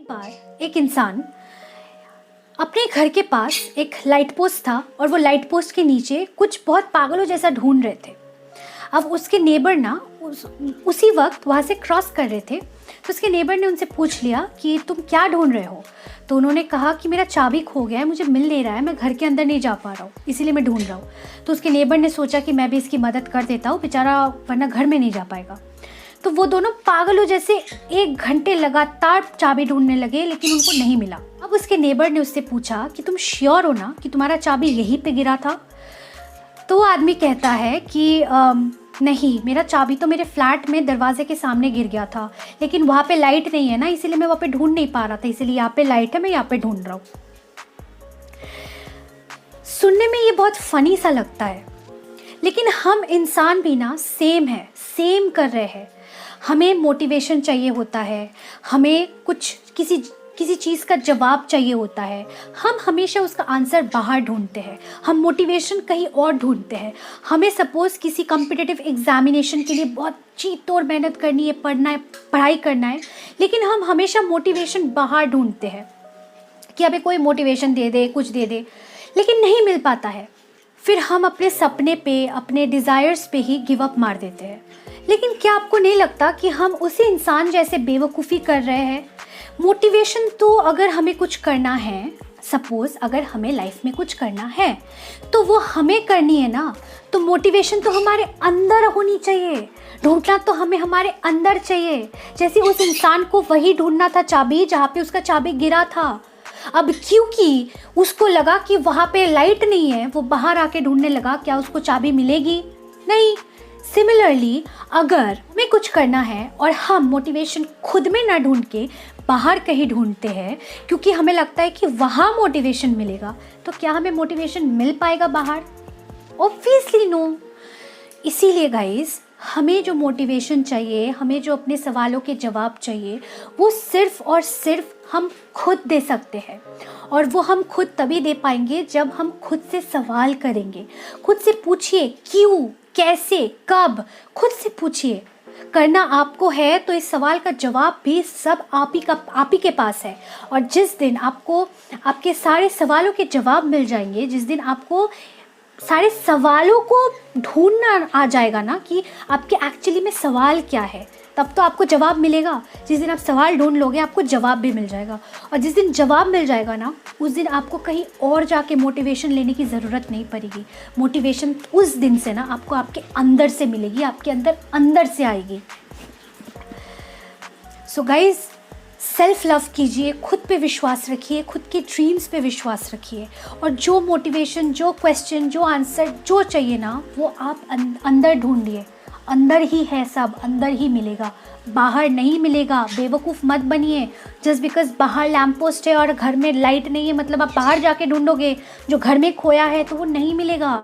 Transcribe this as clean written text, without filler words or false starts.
बार एक इंसान अपने घर के पास एक लाइट पोस्ट था और वो लाइट पोस्ट के नीचे कुछ बहुत पागलों जैसा ढूंढ रहे थे। अब उसके नेबर ना उसी वक्त वहाँ से क्रॉस कर रहे थे, तो उसके नेबर ने उनसे पूछ लिया कि तुम क्या ढूंढ रहे हो। तो उन्होंने कहा कि मेरा चाबी खो गया है, मुझे मिल नहीं रहा है, मैं घर के अंदर नहीं जा पा रहा हूँ, इसीलिए मैं ढूंढ रहा हूँ। तो उसके नेबर ने सोचा कि मैं भी इसकी मदद कर देता हूँ, बेचारा वरना घर में नहीं जा पाएगा। तो वो दोनों पागलों जैसे 1 घंटे लगातार चाबी ढूंढने लगे, लेकिन उनको नहीं मिला। अब उसके नेबर ने उससे पूछा कि तुम श्योर हो ना कि तुम्हारा चाबी यहीं पे गिरा था? तो वो आदमी कहता है कि नहीं, मेरा चाबी तो मेरे फ्लैट में दरवाजे के सामने गिर गया था, लेकिन वहाँ पे लाइट नहीं है ना, इसीलिए मैं वहाँ पे ढूंढ नहीं पा रहा था, इसीलिए यहाँ पे लाइट है, मैं यहाँ पे ढूंढ रहा हूँ। सुनने में ये बहुत फनी सा लगता है, लेकिन हम इंसान भी ना सेम कर रहे हैं। हमें मोटिवेशन चाहिए होता है, हमें कुछ किसी चीज़ का जवाब चाहिए होता है, हम हमेशा उसका आंसर बाहर ढूंढते हैं, हम मोटिवेशन कहीं और ढूंढते हैं। हमें सपोज़ किसी कॉम्पिटिटिव एग्जामिनेशन के लिए बहुत जी तोड़ मेहनत करनी है, पढ़ना है, पढ़ाई करना है, लेकिन हम हमेशा मोटिवेशन बाहर ढूंढते हैं कि हमें कोई मोटिवेशन दे दे, कुछ दे दे, लेकिन नहीं मिल पाता है। फिर हम अपने सपने पे, अपने डिज़ायर्स पे ही गिव अप मार देते हैं। लेकिन क्या आपको नहीं लगता कि हम उसी इंसान जैसे बेवकूफ़ी कर रहे हैं? मोटिवेशन तो अगर हमें कुछ करना है, सपोज़ अगर हमें लाइफ में कुछ करना है तो वो हमें करनी है ना, तो मोटिवेशन तो हमारे अंदर होनी चाहिए, ढूंढना तो हमें हमारे अंदर चाहिए। जैसे उस इंसान को वही ढूंढना था चाबी जहाँ पे उसका चाबी गिरा था। अब क्योंकि उसको लगा कि वहाँ पे लाइट नहीं है, वो बाहर आके ढूंढने लगा, क्या उसको चाबी मिलेगी? नहीं। सिमिलरली अगर हमें कुछ करना है और हम मोटिवेशन खुद में ना ढूंढ के बाहर कहीं ढूंढते हैं क्योंकि हमें लगता है कि वहाँ मोटिवेशन मिलेगा, तो क्या हमें मोटिवेशन मिल पाएगा बाहर? Obviously no. इसीलिए गाइस, हमें जो मोटिवेशन चाहिए, हमें जो अपने सवालों के जवाब चाहिए, वो सिर्फ और सिर्फ हम खुद दे सकते हैं। और वो हम खुद तभी दे पाएंगे जब हम खुद से सवाल करेंगे। खुद से पूछिए क्यों, कैसे, कब, खुद से पूछिए। करना आपको है तो इस सवाल का जवाब भी सब आप ही के पास है। और जिस दिन आपको आपके सारे सवालों के जवाब मिल जाएंगे, जिस दिन आपको सारे सवालों को ढूंढना आ जाएगा ना कि आपके एक्चुअली में सवाल क्या है, तब तो आपको जवाब मिलेगा। जिस दिन आप सवाल ढूंढ लोगे, आपको जवाब भी मिल जाएगा। और जिस दिन जवाब मिल जाएगा ना, उस दिन आपको कहीं और जाके मोटिवेशन लेने की ज़रूरत नहीं पड़ेगी। मोटिवेशन उस दिन से ना आपको आपके अंदर से मिलेगी, आपके अंदर से आएगी। सो गाइज, सेल्फ लव कीजिए, खुद पे विश्वास रखिए, खुद के ड्रीम्स पे विश्वास रखिए, और जो मोटिवेशन, जो क्वेश्चन, जो आंसर जो चाहिए ना, वो आप अंदर ढूंढिए। अंदर ही है, सब अंदर ही मिलेगा, बाहर नहीं मिलेगा। बेवकूफ़ मत बनिए। जस्ट बिकॉज बाहर लैम्प पोस्ट है और घर में लाइट नहीं है, मतलब आप बाहर जाके ढूंढोगे। जो घर में खोया है तो वो नहीं मिलेगा।